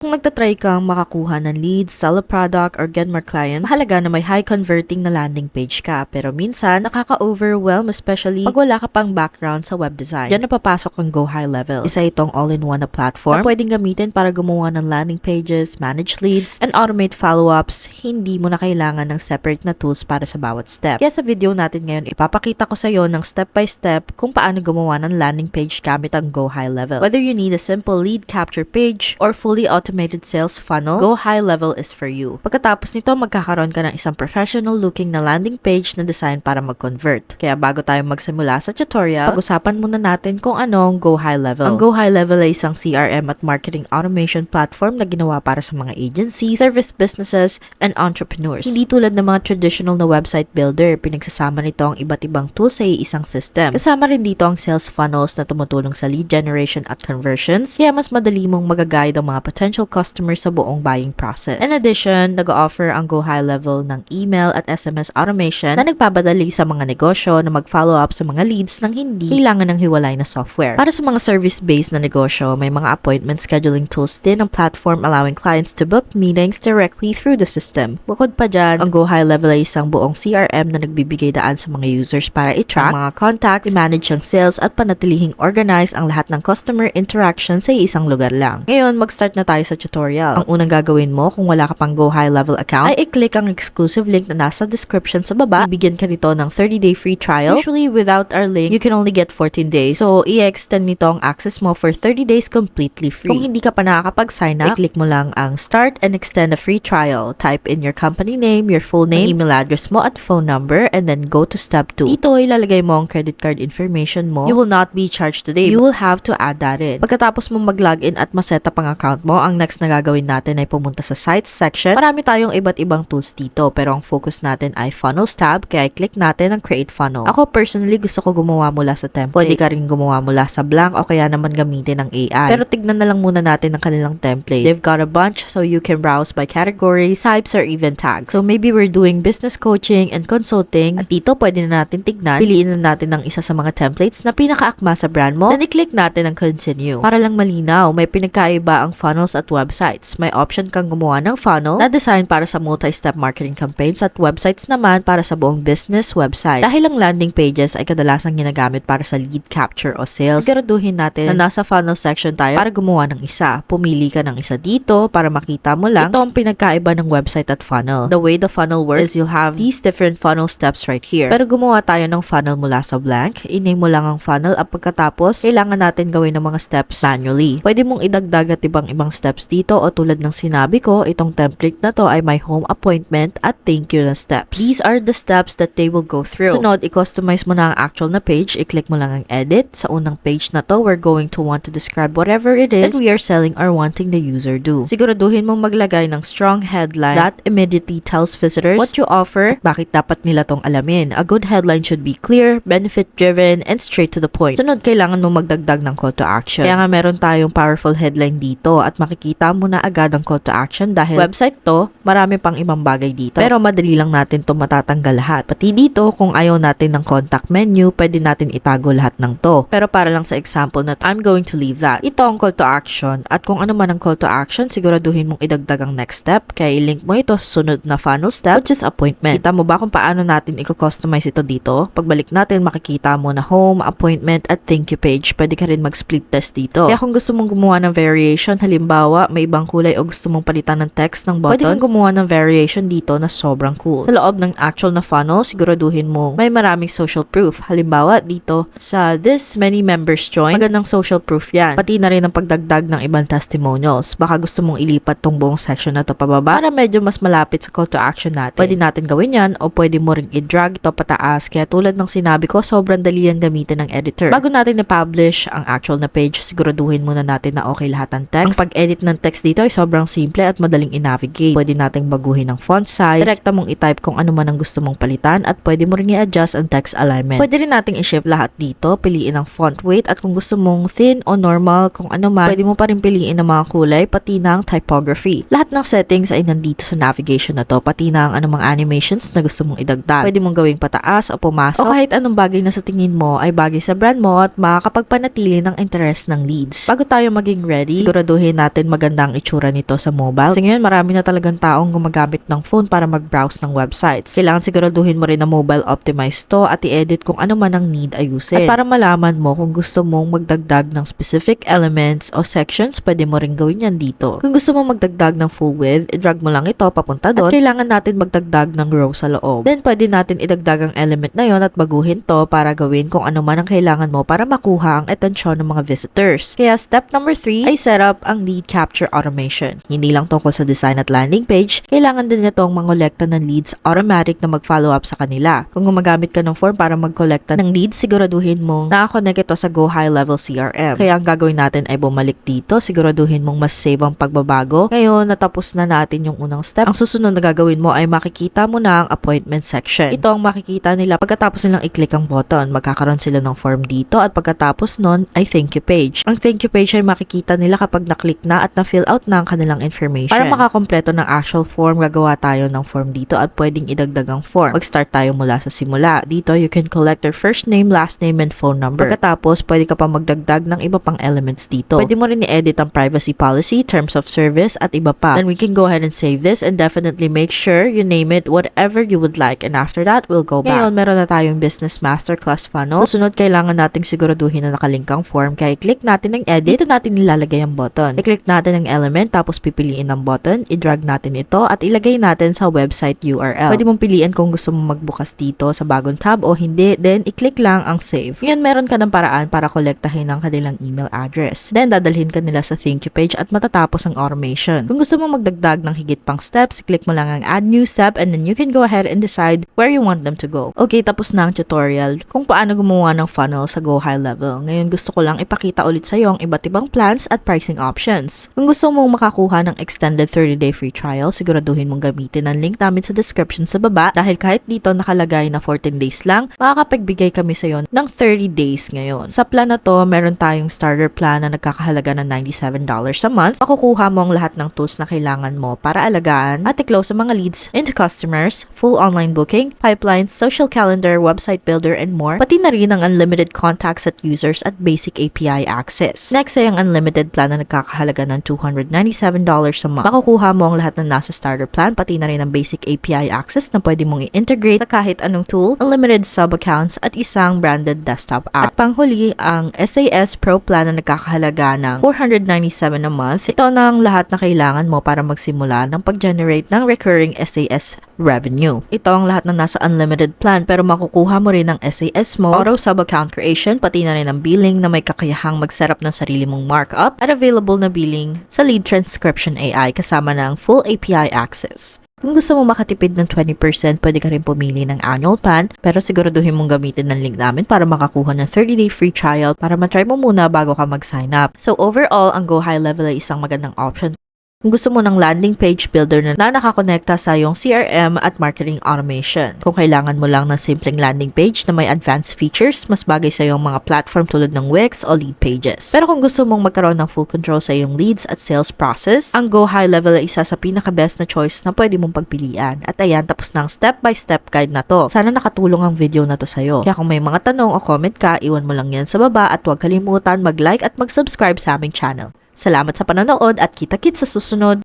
Kung nagtatry kang makakuha ng leads, sell a product, or get more clients, mahalaga na may high converting na landing page ka. Pero minsan, nakaka-overwhelm, especially pag wala ka pang background sa web design. Diyan napapasok ang Go High Level. Isa itong all-in-one na platform na pwedeng gamitin para gumawa ng landing pages, manage leads, and automate follow-ups. Hindi mo na kailangan ng separate na tools para sa bawat step. Kaya sa video natin ngayon, ipapakita ko sa iyo ng step-by-step kung paano gumawa ng landing page gamit ang Go High Level. Whether you need a simple lead capture page or fully automated sales funnel, Go High Level is for you. Pagkatapos nito, magkakaroon ka ng isang professional looking na landing page na design para mag-convert. Kaya bago tayo magsimula sa tutorial, pag-usapan muna natin kung ano ang Go High Level. Ang Go High Level ay isang CRM at marketing automation platform na ginawa para sa mga agencies, service businesses, and entrepreneurs. Hindi tulad ng mga traditional na website builder, pinagsasama nito ang iba't ibang tools sa isang system. Kasama rin dito ang sales funnels na tumutulong sa lead generation at conversions, kaya mas madali mong mag-guide ang mga potential customers sa buong buying process. In addition, nag-offer ang Go High Level ng email at SMS automation na nagpapadali sa mga negosyo na mag-follow up sa mga leads nang hindi kailangan ng hiwalay na software. Para sa mga service-based na negosyo, may mga appointment scheduling tools din ang platform allowing clients to book meetings directly through the system. Bukod pa dyan, ang Go High Level ay isang buong CRM na nagbibigay daan sa mga users para i-track ang mga contacts, i-manage ang sales at panatilihing organize ang lahat ng customer interaction sa isang lugar lang. Ngayon, mag-start na tayo sa tutorial. Ang unang gagawin mo kung wala ka pang Go High Level account ay i-click ang exclusive link na nasa description sa baba. Ibigyan ka nito ng 30-day free trial. Usually, without our link, you can only get 14 days. So, i-extend nito ang access mo for 30 days completely free. Kung hindi ka pa nakakapag-sign up, i-click mo lang ang start and extend a free trial. Type in your company name, your full name, email address mo at phone number, and then go to step 2. Dito, ilalagay mo ang credit card information mo. You will not be charged today. You will have to add that in. Pagkatapos mo mag-login at ma-set up ang account mo, ang next na gagawin natin ay pumunta sa sites section. Marami tayong iba't ibang tools dito, pero ang focus natin ay funnels tab, kaya click natin ang create funnel. Ako personally gusto ko gumawa mula sa template. Pwede ka rin gumawa mula sa blank o kaya naman gamitin ng AI. Pero tignan na lang muna natin ang kanilang template. They've got a bunch so you can browse by categories, types, or even tags. So maybe we're doing business coaching and consulting. At dito pwede na natin tignan. Piliin na natin ang isa sa mga templates na pinakaakma sa brand mo. Then i-click natin ang continue. Para lang malinaw, may pinagkaiba ang funnels at websites. May option kang gumawa ng funnel na design para sa multi-step marketing campaigns at websites naman para sa buong business website. Dahil ang landing pages ay kadalasang ginagamit para sa lead capture o sales, siguraduhin natin na nasa funnel section tayo para gumawa ng isa. Pumili ka ng isa dito para makita mo lang ito ang pinagkaiba ng website at funnel. The way the funnel works is you'll have these different funnel steps right here. Pero gumawa tayo ng funnel mula sa blank. I-name mo lang ang funnel at pagkatapos, kailangan natin gawin ng mga steps manually. Pwede mong idagdag at ibang steps dito o tulad ng sinabi ko, itong template na to ay my home appointment at thank you na steps. These are the steps that they will go through. Sunod, i-customize mo na ang actual na page. I-click mo lang ang edit. Sa unang page na to, we're going to want to describe whatever it is that we are selling or wanting the user do. Siguraduhin mong maglagay ng strong headline that immediately tells visitors what you offer at bakit dapat nila tong alamin. A good headline should be clear, benefit-driven, and straight to the point. Sunod, kailangan mo magdagdag ng call to action. Kaya nga meron tayong powerful headline dito at makikita mo na agad ang call to action dahil website to, marami pang ibang bagay dito. Pero madali lang natin to matatanggal lahat. Pati dito, kung ayaw natin ng contact menu, pwede natin itago lahat ng to. Pero para lang sa example na I'm going to leave that. Ito ang call to action at kung ano man ang call to action, siguraduhin mong idagdag ang next step. Kaya i-link mo ito sa sunod na funnel step, which is appointment. Kita mo ba kung paano natin i-customize ito dito? Pagbalik natin, makikita mo na home, appointment, at thank you page. Pwede ka rin mag-split test dito. Kaya kung gusto mong gumawa ng variation, halimbawa, may ibang kulay o gusto mong palitan ng text ng button, pwede kang gumawa ng variation dito na sobrang cool. Sa loob ng actual na funnel, siguraduhin mo may maraming social proof. Halimbawa, dito sa this many members join, magandang social proof yan. Pati na rin ang pagdagdag ng ibang testimonials. Baka gusto mong ilipat tong buong section na to pababa para medyo mas malapit sa call to action natin. Pwede natin gawin yan o pwede mo ring i-drag ito pataas. Kaya tulad ng sinabi ko, sobrang dali yan gamitin ng editor. Bago natin i-publish ang actual na page, siguraduhin muna natin na okay lahat ng text. Ang pag-edit ng text dito ay sobrang simple at madaling i-navigate. Pwede nating baguhin ang font size, direkta mong i-type kung ano man ang gusto mong palitan at pwede mo ring i-adjust ang text alignment. Pwede rin nating i-shift lahat dito, piliin ang font weight at kung gusto mong thin o normal, kung ano man, pwede mo pa rin piliin ang mga kulay, pati na ang typography. Lahat ng settings ay nandito sa navigation na to, pati na ang anumang animations na gusto mong idagdag. Pwede mong gawing pataas o pumasok o kahit anong bagay na sa tingin mo ay bagay sa brand mo at makakapagpanatili ng interest ng leads. Bago tayo maging ready, siguraduhin natin maganda ang itsura nito sa mobile. Kasi ngayon marami na talagang taong gumagamit ng phone para mag-browse ng websites. Kailangan siguraduhin mo rin na mobile optimized to at i-edit kung ano man ang need ayusin. At para malaman mo kung gusto mong magdagdag ng specific elements o sections, pwede mo rin gawin yan dito. Kung gusto mong magdagdag ng full width, i-drag mo lang ito papunta doon. At kailangan natin magdagdag ng row sa loob. Then pwede natin idagdag ang element na yon at baguhin to para gawin kung ano man ang kailangan mo para makuha ang atensyon ng mga visitors. Kaya step number 3 ay set up ang lead capture automation. Hindi lang tungkol sa design at landing page, kailangan din itong mangolekta ng leads automatic na mag-follow up sa kanila. Kung gumagamit ka ng form para mag-collecta ng leads, siguraduhin mong nakakonect ito sa Go High Level CRM. Kaya ang gagawin natin ay bumalik dito, siguraduhin mong mas save ang pagbabago. Ngayon, natapos na natin yung unang step. Ang susunod na gagawin mo ay makikita mo na ang appointment section. Ito ang makikita nila pagkatapos nilang i-click ang button. Magkakaroon sila ng form dito at pagkatapos nun ay thank you page. Ang thank you page ay makikita nila kapag na-click na at na-fill out na ang kanilang information. Para makakompleto ng actual form, gagawa tayo ng form dito at pwedeng idagdag ang form. Mag-start tayo mula sa simula. Dito, you can collect their first name, last name, and phone number. Pagkatapos, pwede ka pa magdagdag ng iba pang elements dito. Pwede mo rin i-edit ang privacy policy, terms of service, at iba pa. Then we can go ahead and save this and definitely make sure you name it whatever you would like. And after that, we'll go back. Ngayon, meron na tayong business masterclass funnel. Susunod, kailangan nating siguraduhin na nakalink ang form. Kaya i-click natin ang edit. Dito natin nilalagay ang button. I-click natin ang element, tapos pipiliin ang button. I-drag natin ito at ilagay natin sa website URL. Pwede mong piliin kung gusto mong magbukas dito sa bagong tab o hindi. Then, i-click lang ang save. Ngayon, meron ka ng paraan para kolektahin ang kanilang email address. Then, dadalhin ka nila sa thank you page at matatapos ang automation. Kung gusto mong magdagdag ng higit pang steps, i-click mo lang ang add new step and then you can go ahead and decide where you want them to go. Okay, tapos na ang tutorial kung paano gumawa ng funnel sa Go High Level. Ngayon, gusto ko lang ipakita ulit sa iyo ang iba't ibang plans at pricing options. Kung gusto mong makakuha ng extended 30-day free trial, siguraduhin mong gamitin ang link namin sa description sa baba dahil kahit dito nakalagay na 14 days lang, makakapagbigay kami sa iyo ng 30 days ngayon. Sa plan na to, meron tayong starter plan na nagkakahalaga ng $97 a month. Makukuha mo ang lahat ng tools na kailangan mo para alagaan at i-close ang mga leads into customers, full online booking, pipelines, social calendar, website builder, and more, pati na rin ang unlimited contacts at users at basic API access. Next ay ang unlimited plan na nagkakahalaga ng $297 a month. Makukuha mo ang lahat ng nasa starter plan, pati na rin ang basic API access na pwede mong i-integrate sa kahit anong tool, unlimited sub-accounts at isang branded desktop app. At panghuli, ang SAS Pro plan na nagkakahalaga ng $497 a month. Ito na ang lahat na kailangan mo para magsimula ng pag-generate ng recurring SAS revenue. Ito ang lahat na nasa unlimited plan pero makukuha mo rin ang SAS mo, auto sub-account creation, pati na rin ang billing na may kakayahang mag-setup ng sarili mong markup at available na billing sa lead transcription AI kasama ng full API access. Kung gusto mo makatipid ng 20%, pwede ka rin pumili ng annual plan, pero siguraduhin mong gamitin ng link namin para makakuha ng 30-day free trial para matry mo muna bago ka mag-sign up. So overall, ang Go High Level ay isang magandang option kung gusto mo ng landing page builder na nakakonekta sa iyong CRM at marketing automation. Kung kailangan mo lang ng simpleng landing page na may advanced features, mas bagay sa iyong mga platform tulad ng Wix o Lead Pages. Pero kung gusto mong magkaroon ng full control sa iyong leads at sales process, ang Go High Level ay isa sa pinaka-best na choice na pwede mong pagpilian. At ayan, tapos na ang step-by-step guide na to. Sana nakatulong ang video na to sa'yo. Kaya kung may mga tanong o comment ka, iwan mo lang yan sa baba at huwag kalimutan mag-like at mag-subscribe sa aming channel. Salamat sa panonood at kita-kits sa susunod!